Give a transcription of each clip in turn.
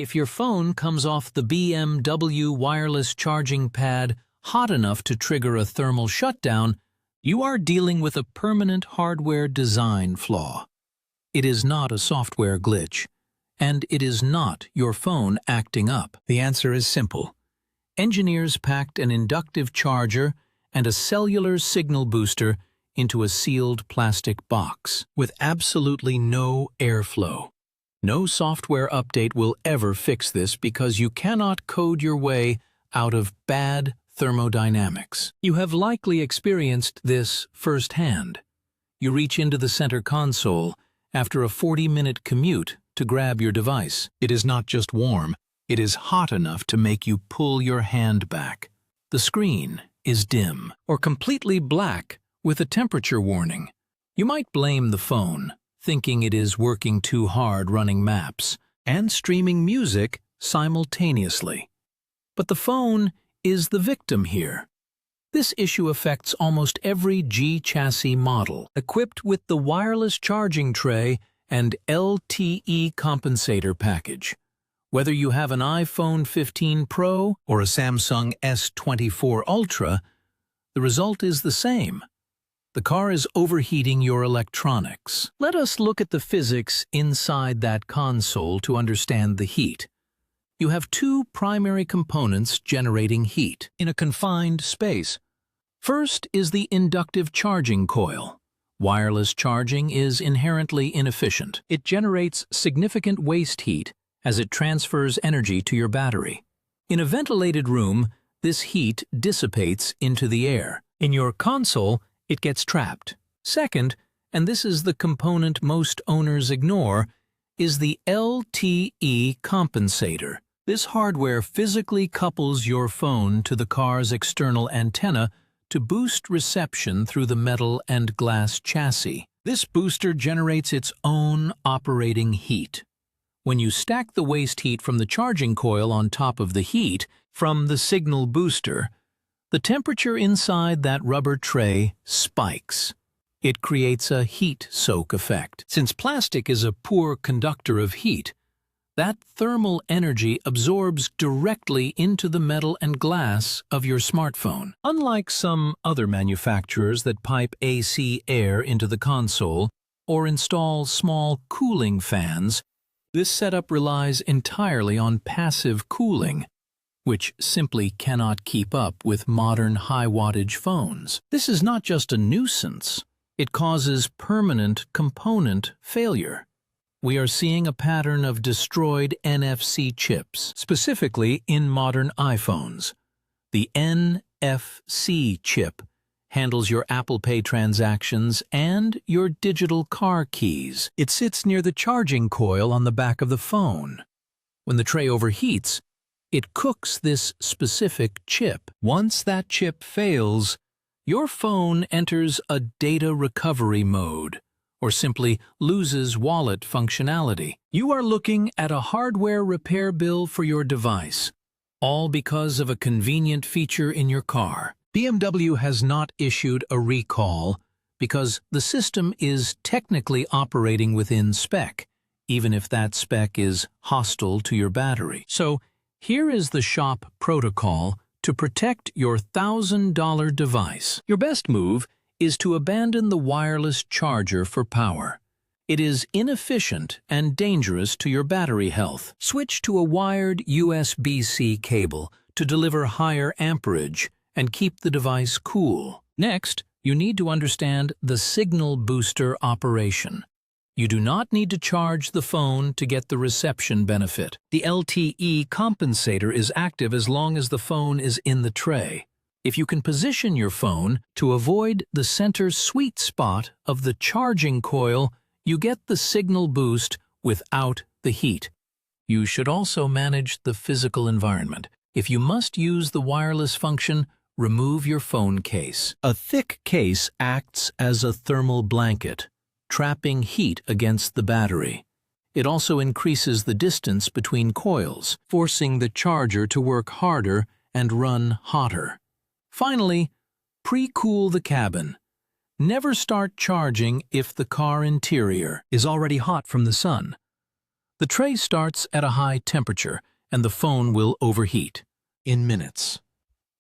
If your phone comes off the BMW wireless charging pad hot enough to trigger a thermal shutdown, you are dealing with a permanent hardware design flaw. It is not a software glitch, and it is not your phone acting up. The answer is simple. Engineers packed an inductive charger and a cellular signal booster into a sealed plastic box with absolutely no airflow. No software update will ever fix this because you cannot code your way out of bad thermodynamics. You have likely experienced this firsthand. You reach into the center console after a 40-minute commute to grab your device. It is not just warm, it is hot enough to make you pull your hand back. The screen is dim or completely black with a temperature warning. You might blame the phone, thinking it is working too hard running maps and streaming music simultaneously. But the phone is the victim here. This issue affects almost every G chassis model equipped with the wireless charging tray and LTE compensator package. Whether you have an iPhone 15 Pro or a Samsung S24 Ultra, the result is the same. The car is overheating your electronics. Let us look at the physics inside that console to understand the heat. You have two primary components generating heat in a confined space. First is the inductive charging coil. Wireless charging is inherently inefficient. It generates significant waste heat as it transfers energy to your battery. In a ventilated room, this heat dissipates into the air. In your console, it gets trapped. Second, and this is the component most owners ignore, is the LTE compensator. This hardware physically couples your phone to the car's external antenna to boost reception through the metal and glass chassis. This booster generates its own operating heat. When you stack the waste heat from the charging coil on top of the heat from the signal booster, the temperature inside that rubber tray spikes. It creates a heat soak effect. Since plastic is a poor conductor of heat, that thermal energy absorbs directly into the metal and glass of your smartphone. Unlike some other manufacturers that pipe AC air into the console or install small cooling fans, this setup relies entirely on passive cooling, which simply cannot keep up with modern high-wattage phones. This is not just a nuisance, it causes permanent component failure. We are seeing a pattern of destroyed NFC chips, specifically in modern iPhones. The NFC chip handles your Apple Pay transactions and your digital car keys. It sits near the charging coil on the back of the phone. When the tray overheats, it cooks this specific chip. Once that chip fails, your phone enters a data recovery mode, or simply loses wallet functionality. You are looking at a hardware repair bill for your device, all because of a convenient feature in your car. BMW has not issued a recall because the system is technically operating within spec, even if that spec is hostile to your battery. So, here is the shop protocol to protect your $1,000 device. Your best move is to abandon the wireless charger for power. It is inefficient and dangerous to your battery health. Switch to a wired USB-C cable to deliver higher amperage and keep the device cool. Next, you need to understand the signal booster operation. You do not need to charge the phone to get the reception benefit. The LTE compensator is active as long as the phone is in the tray. If you can position your phone to avoid the center sweet spot of the charging coil, you get the signal boost without the heat. You should also manage the physical environment. If you must use the wireless function, remove your phone case. A thick case acts as a thermal blanket, trapping heat against the battery. It also increases the distance between coils, forcing the charger to work harder and run hotter. Finally, pre-cool the cabin. Never start charging if the car interior is already hot from the sun. The tray starts at a high temperature, and the phone will overheat in minutes.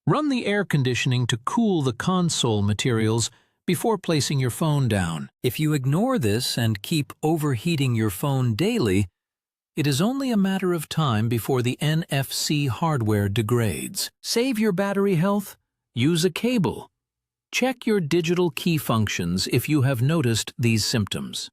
Run the air conditioning to cool the console materials before placing your phone down. If you ignore this and keep overheating your phone daily, it is only a matter of time before the NFC hardware degrades. Save your battery health? Use a cable. Check your digital key functions if you have noticed these symptoms.